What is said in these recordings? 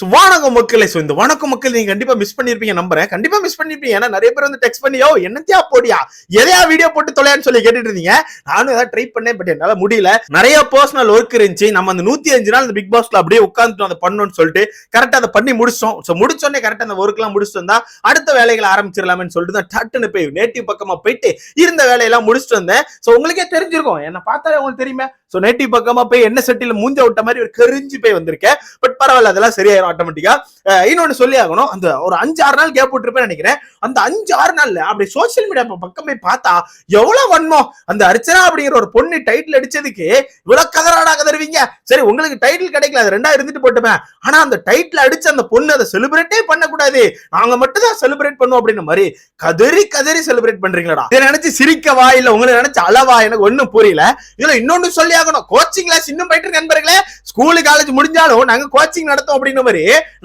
வணக்கம் மக்களே. இந்த வணக்கம் மக்கள் நீங்க கண்டிப்பா மிஸ் பண்ணிருப்பீங்க நம்புறேன். கண்டிப்பா மிஸ் பண்ணிருப்பீங்க. ஏன்னா நிறைய பேர் வந்து டெக்ஸ்ட் பண்ணியோ என்னத்தையா போடியா எதையா வீடியோ போட்டு தொலையான்னு சொல்லி கேட்டுட்டு இருந்தீங்க. நானும் ஏதாவது ட்ரை பண்ணேன், பட் என்னால முடியல. நிறைய பர்சனல் ஒர்க் இருந்துச்சு. நம்ம அந்த 105 நாள் இந்த பிக் பாஸ்ல அப்படியே உட்காந்துட்டோம் அதை பண்ணணும்னு சொல்லிட்டு கரெக்டா அதை பண்ணி முடிச்சோம். ஸோ முடிச்சோடனே கரெக்டா அந்த ஒர்க் எல்லாம் முடிச்சுட்டு வந்தா அடுத்த வேலைகளை ஆரம்பிச்சிடலாம்னு சொல்லிட்டு தான் டட்டுன்னு போய் நேட்டிவ் பக்கமா போயிட்டு இருந்த வேலையெல்லாம் முடிச்சுட்டு வந்தேன். ஸோ உங்களுக்கே தெரிஞ்சிருக்கும், என்ன பார்த்தாலே உங்களுக்கு தெரியுமே. ஸோ நேட்டிவ் பக்கமா போய் என்ன செட்டில மூஞ்ச விட்ட மாதிரி ஒரு கெரிஞ்சு போய் வந்திருக்கேன். பட் பரவாயில்ல, அதெல்லாம் சரியாயிரும் ஆட்டோமேட்டிக்கா. இன்னொன்னு சொல்லி ஆகணும், அந்த ஒரு 5-6 நாள் கேப் விட்டுருப்பேன் நினைக்கிறேன். அந்த 5-6 நாள்ல அப்படி சோசியல் மீடியா பக்கம் போய் பார்த்தா எவ்வளவு வன்மம். அந்த அர்ச்சனா அப்படிங்கிற ஒரு பொண்ணு டைட்டில் அடிச்சதுக்கு இவ்வளவு கதறாடா கதறுவீங்க. சரி, உங்களுக்கு டைட்டில் கிடைக்கல, அது 2 இருந்துட்டு போட்டுமே. ஆனா அந்த டைட்டில் அடிச்ச அந்த பொண்ணு அதை செலிப்ரேட்டே பண்ணக்கூடாது, நாங்க மட்டும் தான் செலிப்ரேட் பண்ணுவோம் அப்படின்ற மாதிரி கதறி கதறி செலிப்ரேட் பண்றீங்களா? இதை நினைச்சு சிரிக்கவா இல்ல உங்களை நினைச்சு அளவா எனக்கு ஒண்ணும் புரியல. இதுல இன்னொன்னு சொல்லி ஆகணும், கோச்சிங் கிளாஸ் இன்னும் போயிட்டு இருக்கு நண்பர்களே. ஸ்கூலு காலேஜ் முடிஞ்சாலும் நாங்க கோச்சிங் நடத்தோம் அப்படின்ற மாதிரி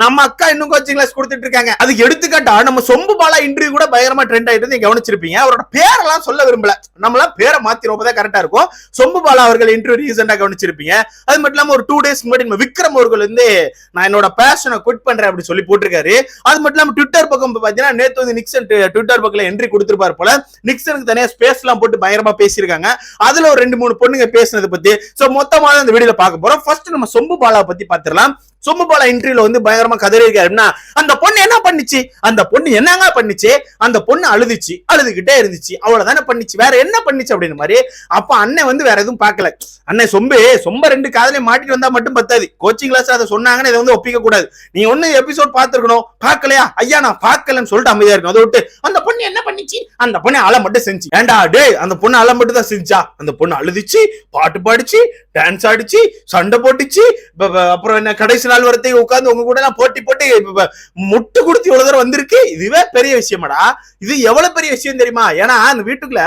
நம்ம அக்கா இன்னும் கோச்சிங் கிளாஸ் கொடுத்துட்டு இருக்காங்க. அதுக்கு எடுத்துக்காட்டா நம்ம சொம்பு பாலா இன்டர்வியூ கூட பயங்கரமா ட்ரெண்ட் ஆயிட்டு நீங்க கவனிச்சிருப்பீங்க. அவரோட பேரெல்லாம் சொல்ல விரும்பல, நம்மளாம் பேரை மாத்தி ரொம்ப கரெக்டா இருக்கும். சொம்பு பாலா அவர்கள் இன்டர்வியூ ரீசெண்டா கவனிச்சிருப்பீங்க. அது மட்டும் இல்லாம ஒரு 2 days முன்னாடி நம்ம விக்ரம் அவர்கள் வந்து நான் என்னோட பேஷனை குவிட் பண்றேன் அப்படி சொல்லி போட்டிருக்காரு. அது மட்டும் இல்லாம ட்விட்டர் பக்கம் பாத்தீங்கன்னா நேத்து வந்து நிக்சன் ட்விட்டர் பக்கத்துல என்ட்ரி கொடுத்திருப்பாரு போல. நிக்சனுக்கு தனியா ஸ்பேஸ் எல்லாம் போட்டு பயங்கரமா பேசியிருக்காங்க. அதுல ஒரு 2-3 பொண்ணுங்க பேசினதை பத்தி சோ மொத்தமா இந்த வீடியோல பார்க்க போறோம். ஃபர்ஸ்ட் நம்ம சொம்பு பாலா பத்தி பாத்துறலாம். சொம்பு பாலா இன்டர்வியூல வந்து பயங்கரமா கதறி இருக்காருன்னா, அந்த பொண்ணு என்ன பண்ணிச்சு, அந்த பொண்ணு என்னங்க பண்ணிச்சு, அந்த பொண்ணு அழுதுச்சு, அழுதுகிட்டே இருந்துச்சு, அவ்வளவுதானே பண்ணிச்சு, வேற என்ன பண்ணிச்சு அப்படின்னு மாதிரி. அப்ப அண்ணன் வந்து வேற எதுவும் பார்க்கல. அண்ணன் சொம்ப 2 காதலையும் மாட்டிட்டு வந்தா மட்டும் பத்தாது, கோச்சிங் கிளாஸ் அதை சொன்னாங்கன்னு இதை வந்து ஒப்பிக்க கூடாது. நீ ஒண்ணு எபிசோட் பார்த்திருக்கணும், பார்க்கலையா ஐயா நான் பார்க்கலன்னு சொல்லிட்டு அமைதியா இருக்கும். அதை விட்டு அந்த பொண்ணு என்ன பண்ணிச்சு, அந்த பொண்ணு அலை மட்டும் செஞ்சு, ஏண்டா டே அந்த பொண்ணு அலை மட்டும் தான் செஞ்சா, அந்த பொண்ணு அழுதுச்சு, பாட்டு பாடிச்சு, டான்ஸ் ஆடிச்சு, சண்டை போட்டுச்சு, அப்புறம் என்ன கடைசி நாள் வரத்தை உட்கார்ந்து உங்க கூட எல்லாம் போட்டி போட்டு முட்டு கொடுத்து இவ்வளவு தூரம் வந்திருக்கு. இதுவே பெரிய விஷயமாடா. இது எவ்வளவு பெரிய விஷயம் தெரியுமா? ஏன்னா அந்த வீட்டுக்குள்ள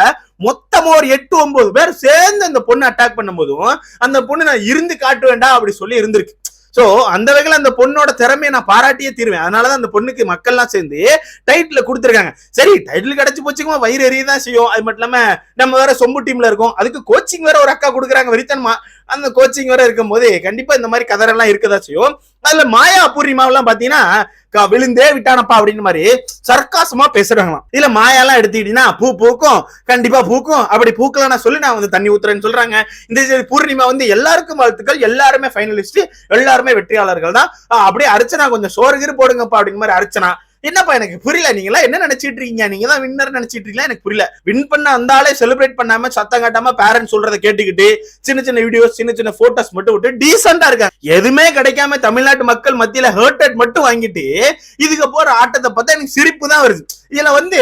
மொத்தமா ஒரு 8-9 பேர் சேர்ந்து அந்த பொண்ணு அட்டாக் பண்ணும் போதும் அந்த பொண்ணு நான் இருந்து காட்டு வேண்டாம் அப்படி சொல்லி இருந்திருக்கு. சோ அந்த வகையில அந்த பொண்ணோட திறமையை நான் பாராட்டியே தீருவேன். அதனாலதான் அந்த பொண்ணுக்கு மக்கள் எல்லாம் சேர்ந்து டைட்டில் கொடுத்திருக்காங்க. சரி, டைட்டில் கிடைச்சு போச்சுக்கோ, வயிறு எரியதான் செய்யும். அது மட்டும் இல்லாம நம்ம வேற சொம்பு டீம்ல இருக்கோம், அதுக்கு கோச்சிங் வேற ஒரு அக்கா கொடுக்குறாங்க வெறித்தன்மா. அந்த கோச்சிங் வேற இருக்கும் போது கண்டிப்பா இந்த மாதிரி கதரெல்லாம் இருக்கதான் செய்யும். அதுல மாயா பூர்ணிமாவெல்லாம் பாத்தீங்கன்னா விழுந்தே விட்டானப்பா அப்படின்னு மாதிரி சர்க்காசமா பேசுறாங்களாம். இல்ல மாயாலாம் எடுத்துக்கிட்டீங்கன்னா பூ பூக்கும், கண்டிப்பா பூக்கும், அப்படி பூக்கலன்னா சொல்லி நான் வந்து தண்ணி ஊத்துறேன்னு சொல்றாங்க. இந்த பூர்ணிமா வந்து எல்லாருக்கும் வாழ்த்துக்கள், எல்லாருமே ஃபைனலிஸ்ட், எல்லாருமே வெற்றியாளர்கள் தான். அப்படியே அர்ச்சனா கொஞ்சம் சோறுகிறு போடுங்கப்பா அப்படின்னு மாதிரி. அர்ச்சனா என்னப்பா எனக்கு புரியல, நீங்களா என்ன நினைச்சிட்டு இருக்கீங்க, நீங்க தான் வின்னர் நினைச்சிட்டு இருக்கீங்களா, எனக்கு புரியல. வின் பண்ண வந்தாலே செலிப்ரேட் பண்ணாம சத்தம் காட்டாம பேரண்ட்ஸ் சொல்றதை கேட்டுக்கிட்டு சின்ன சின்ன வீடியோஸ் சின்ன சின்ன போட்டோஸ் மட்டும் விட்டு டீசெண்டா இருக்காங்க. எதுவுமே கிடைக்காம தமிழ்நாட்டு மக்கள் மத்தியில ஹர்ட் மட்டும் வாங்கிட்டு இதுக்கு போற ஆட்டத்தை பார்த்தா எனக்கு சிரிப்பு தான் வருது. இதுல வந்து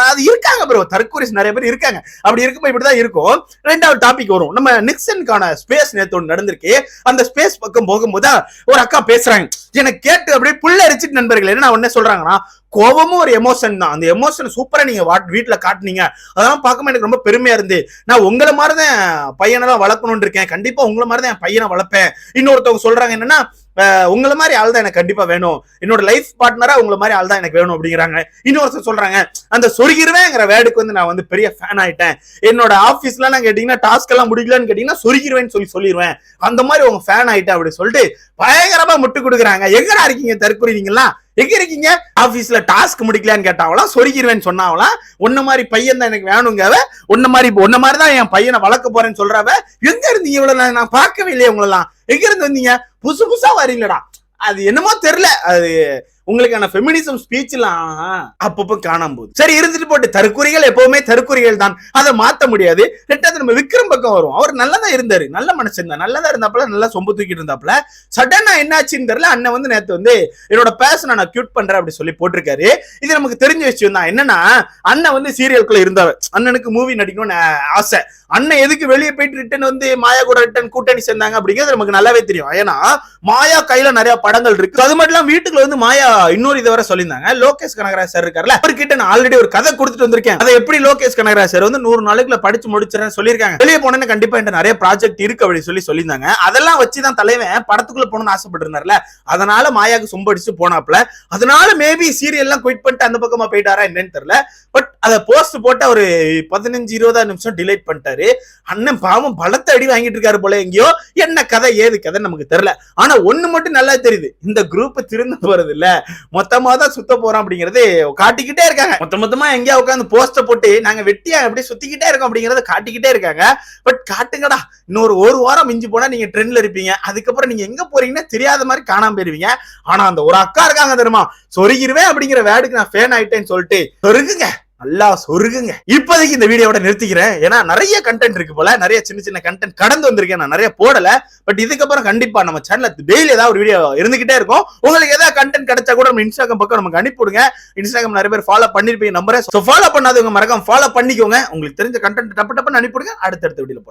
அது இருக்காங்க ப்ரோ, தற்கொலைஸ் நிறைய பேர் இருக்காங்க. அப்படி இருக்கும்போது இப்படிதான் இருக்கும். 2வது டாபிக் வரும். நம்ம நிக்சனுக்கான ஸ்பேஸ் நேத்து ஒன்று நடந்திருக்கு. அந்த ஸ்பேஸ் பக்கம் போகும்போது ஒரு அக்கா பேசுறாங்க. எனக்கு கேட்டு அப்படியே புள்ள அரிச்சிட்டு நண்பர்கள் என்ன ஒன்னே சொல்றாங்கன்னா, கோபமும் ஒரு எமோஷன் தான். அந்த எமோஷன் சூப்பரா நீங்க வீட்டுல காட்டுனீங்க, அதெல்லாம் பார்க்கும்போது எனக்கு ரொம்ப பெருமையா இருந்து. நான் உங்களை மாதிரிதான் பையனெல்லாம் வளர்க்கணும்னு இருக்கேன், கண்டிப்பா உங்களை மாதிரிதான் என் பையனை வளர்ப்பேன். இன்னொருத்தவங்க சொல்றாங்க என்னன்னா, உங்களை மாதிரி ஆள் தான் எனக்கு கண்டிப்பா வேணும், என்னோட லைஃப் பார்ட்னரா உங்களை மாதிரி ஆள் தான் எனக்கு வேணும் அப்படிங்கிறாங்க. இன்னொருத்தர் சொல்றாங்க, அந்த சொருகிருவேங்கிற வேர்டுக்கு வந்து நான் வந்து பெரிய ஃபேன் ஆயிட்டேன், என்னோட ஆபீஸ்ல நான் கேட்டீங்கன்னா டாஸ்க் எல்லாம் முடிக்கலன்னு கேட்டீங்கன்னா சொருகிருவேன்னு சொல்லிடுவேன், அந்த மாதிரி உங்க ஃபேன் ஆயிட்டேன் அப்படி சொல்லிட்டு பயங்கரமா முட்டு கொடுக்குறாங்க. எங்கடா இருக்கீங்க தற்கொலைங்களா, எங்க இருக்கீங்க? ஆபீஸ்ல டாஸ்க் முடிக்கலான்னு கேட்டாவலாம், சொருகிருவேன்னு சொன்னாவலாம், ஒன்ன மாதிரி பையன் தான் எனக்கு வேணுங்க, ஒன்ன மாதிரி தான் என் பையனை வளர்க்க போறேன்னு சொல்றவ எங்க இருந்தீங்க? இவ்வளவு நான் பார்க்கவே இல்லையே உங்களெல்லாம், எங்க இருந்து வந்தீங்க? புதுசா வரீங்களடா. அது என்னமோ தெரியல, அது உங்களுக்கான ஃபெமினிசம் ஸ்பீச் எல்லாம் அப்பப்போ காணாம போகுது. சரி, இருந்துட்டு போட்டு, தற்கொலைகள் எப்பவுமே தற்கொலைகள் தான், அதை மாத்த முடியாது. 2வது நம்ம விக்ரம் பக்கம் வரும். அவர் நல்லதான் இருந்தாரு, நல்ல மனுஷன் தான், நல்லதா இருந்தாப்புல, நல்லா சொம்பு தூக்கிட்டு இருந்தாப்புல. சடனா என்னாச்சுன்னு தெரியல, அண்ணன் வந்து நேத்து வந்து என்னோட பேஷனை நான் கியூட் பண்றேன் அப்படி சொல்லி போட்டிருக்காரு. இது நமக்கு தெரிஞ்ச விஷயம் தான். என்னன்னா, அண்ணன் வந்து சீரியலுக்குள்ள இருந்தவர், அண்ணனுக்கு மூவி நடிக்கணும்னு ஆசை. அண்ணன் எதுக்கு வெளியே போயிட்டு ரிட்டன் வந்து மாயா கூட ரிட்டன் கூட்டணி சேர்ந்தாங்க அப்படிங்கிறது நமக்கு நல்லாவே தெரியும். ஏன்னா மாயா கையில நிறைய படங்கள் இருக்கு. அது மட்டும் இல்லாம வீட்டுக்குள்ள வந்து மாயா இன்னொரு இது வரை சொல்லியிருந்தாங்க. லோகேஷ் கனகராஜ் சார் இருக்காருல்ல, அவர்கிட்ட நான் ஆல்ரெடி ஒரு கதை கொடுத்துட்டு வந்திருக்கேன். அதை எப்படி லோகேஷ் கனகராஜ் சார் வந்து 100 நாளுக்குள்ள படிச்சு முடிச்சிடறேன்னு சொல்லியிருக்காங்க. வெளியே போனேன்னு கண்டிப்பா என்கிட்ட நிறைய ப்ராஜெக்ட் இருக்கு அப்படின்னு சொல்லியிருந்தாங்க. அதெல்லாம் வச்சுதான் தலைவன் படத்துக்குள்ள போகணும்னு ஆசைப்பட்டு இருந்தாருல, அதனால மாயாவுக்கு சொம்படிச்சு போனாப்ல. அதனால மேபி சீரியல் எல்லாம் குவிட் பண்ணிட்டு அந்த பக்கமா போயிட்டாரா என்னன்னு தெரியல. பட் அதை போஸ்ட் போட்டு ஒரு 15-20 நிமிஷம் டிலேட் பண்ணிட்டாரு. அண்ணன் பாவம் பலத்த அடி வாங்கிட்டு இருக்காரு போல எங்கேயோ. என்ன கதை ஏது கதை நமக்கு தெரியல. ஆனா ஒண்ணு மட்டும் நல்லா தெரியுது, இந்த குரூப் திருந்த போறது இல்ல, மொத்தமா தான் சுத்த போறோம் அப்படிங்கறது காட்டிக்கிட்டே இருக்காங்க. மொத்தமா எங்கேயா உட்காந்து போஸ்ட போட்டு நாங்க வெட்டியா அப்படியே சுத்திக்கிட்டே இருக்கோம் அப்படிங்கறத காட்டிக்கிட்டே இருக்காங்க. பட் காட்டுங்கடா, இன்னொரு ஒரு வாரம் மிஞ்சி போனா நீங்க ட்ரெண்ட்ல இருப்பீங்க. அதுக்கப்புறம் நீங்க எங்க போறீங்கன்னா தெரியாத மாதிரி காணாம போயிருவீங்க. ஆனா அந்த ஒரு அக்கா இருக்காங்க தெரியுமா, சொருகிருவேன் அப்படிங்கிற வேர்டுக்கு நான் ஃபேன் ஆயிட்டேன்னு சொல்லிட்டு சொருகுங்க, நல்லா சொருகுங்க. இப்போதைக்கு இந்த வீடியோட நிறுத்திக்கிறேன். ஏன்னா நிறைய கண்டென்ட் இருக்கு போல, நிறைய சின்ன சின்ன கண்டென்ட் கடந்து வந்திருக்கேன், நான் நிறைய போடல. பட் இதுக்கப்புறம் கண்டிப்பா நம்ம சேனல்ல டெய்லி ஏதாவது ஒரு வீடியோ இருந்துகிட்டே இருக்கும். உங்களுக்கு ஏதாவது கண்டென்ட் கிடைச்சா கூட நம்ம இன்ஸ்டாகிராம் பக்கம் நமக்கு அனுப்பிவிடுங்க. இன்ஸ்டாகிராம் நிறைய பேர் ஃபாலோ பண்ணிருப்பீங்க நம்புறேன். ஃபாலோ பண்ணாதவங்க மறக்காம ஃபாலோ பண்ணிக்கோங்க. உங்களுக்கு தெரிஞ்ச கண்டென்ட் டப்பு டப்புன்னு அனுப்பிவிடுங்க. அடுத்தடுத்த வீடியோல போடலாம்.